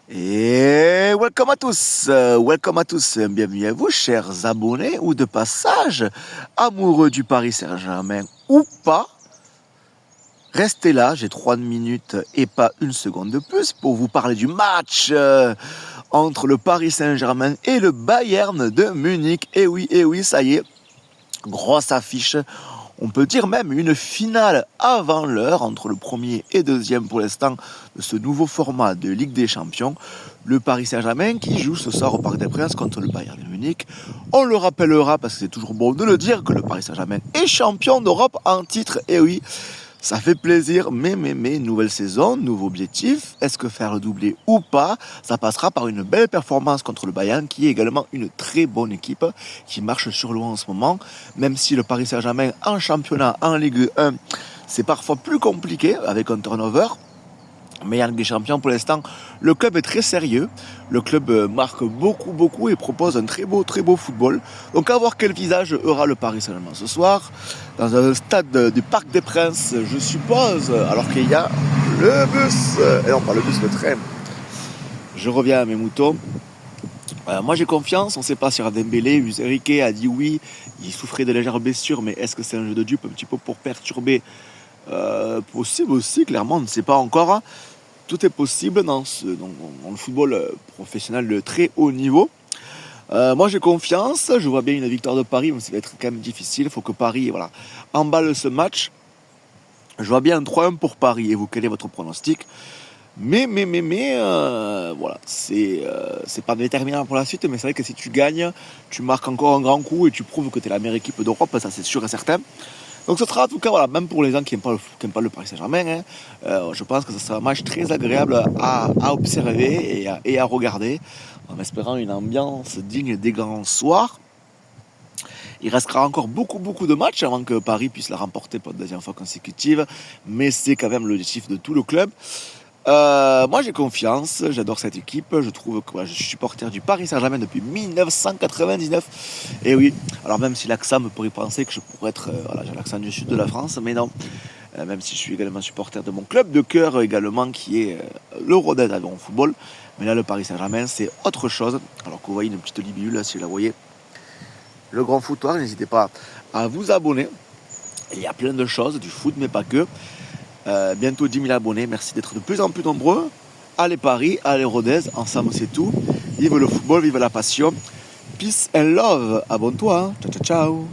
Et welcome à tous, bienvenue à vous, chers abonnés ou de passage, amoureux du Paris Saint-Germain ou pas. Restez là, j'ai 3 minutes et pas une seconde de plus pour vous parler du match entre le Paris Saint-Germain et le Bayern de Munich. Et oui, ça y est, grosse affiche. On peut dire même une finale avant l'heure entre le premier et deuxième pour l'instant de ce nouveau format de Ligue des Champions. Le Paris Saint-Germain qui joue ce soir au Parc des Princes contre le Bayern de Munich. On le rappellera parce que c'est toujours bon de le dire que le Paris Saint-Germain est champion d'Europe en titre. Et oui, ça fait plaisir, mais, nouvelle saison, nouveau objectif. Est-ce que faire le doublé ou pas? Ça passera par une belle performance contre le Bayern, qui est également une très bonne équipe, qui marche sur l'eau en ce moment. Même si le Paris Saint-Germain, en championnat, en Ligue 1, c'est parfois plus compliqué avec un turnover. Mais en Ligue des Champions, pour l'instant, le club est très sérieux. Le club marque beaucoup et propose un très beau football. Donc à voir quel visage aura le Paris Saint-Germain ce soir. Dans un stade du Parc des Princes, je suppose, alors qu'il y a le bus. Et non, pas le bus, le train. Je reviens à mes moutons. Moi j'ai confiance, on ne sait pas si Dembélé, Enrique a dit oui, il souffrait de légères blessures, mais est-ce que c'est un jeu de dupe un petit peu pour perturber? Possible aussi, clairement, on ne sait pas encore. Tout est possible dans le football professionnel de très haut niveau. Moi j'ai confiance, je vois bien une victoire de Paris, mais ça va être quand même difficile. Il faut que Paris emballe ce match. Je vois bien un 3-1 pour Paris. Et vous, quel est votre pronostic? Mais voilà, c'est pas déterminant pour la suite, mais c'est vrai que si tu gagnes, tu marques encore un grand coup et tu prouves que tu es la meilleure équipe d'Europe, ça c'est sûr et certain. Donc ce sera en tout cas, même pour les gens qui n'aiment pas le Paris Saint-Germain, je pense que ce sera un match très agréable à observer et à regarder, en espérant une ambiance digne des grands soirs. Il restera encore beaucoup de matchs avant que Paris puisse la remporter pour la deuxième fois consécutive, mais c'est quand même l'objectif de tout le club. Moi j'ai confiance, j'adore cette équipe, je trouve que je suis supporter du Paris Saint-Germain depuis 1999. Et oui, alors même si l'accent me pourrait penser que je pourrais être, j'ai l'accent du sud de la France, mais non. Même si je suis également supporter de mon club de cœur également qui est le Rodez Aviron Football. Mais là le Paris Saint-Germain c'est autre chose. Alors que vous voyez une petite libellule là, si vous la voyez. Le grand foutoir, n'hésitez pas à vous abonner. Il y a plein de choses, du foot mais pas que. Bientôt 10 000 abonnés, merci d'être de plus en plus nombreux. Allez Paris, allez Rodez, ensemble c'est tout. Vive le football, vive la passion. Peace and love, abonne-toi, ciao.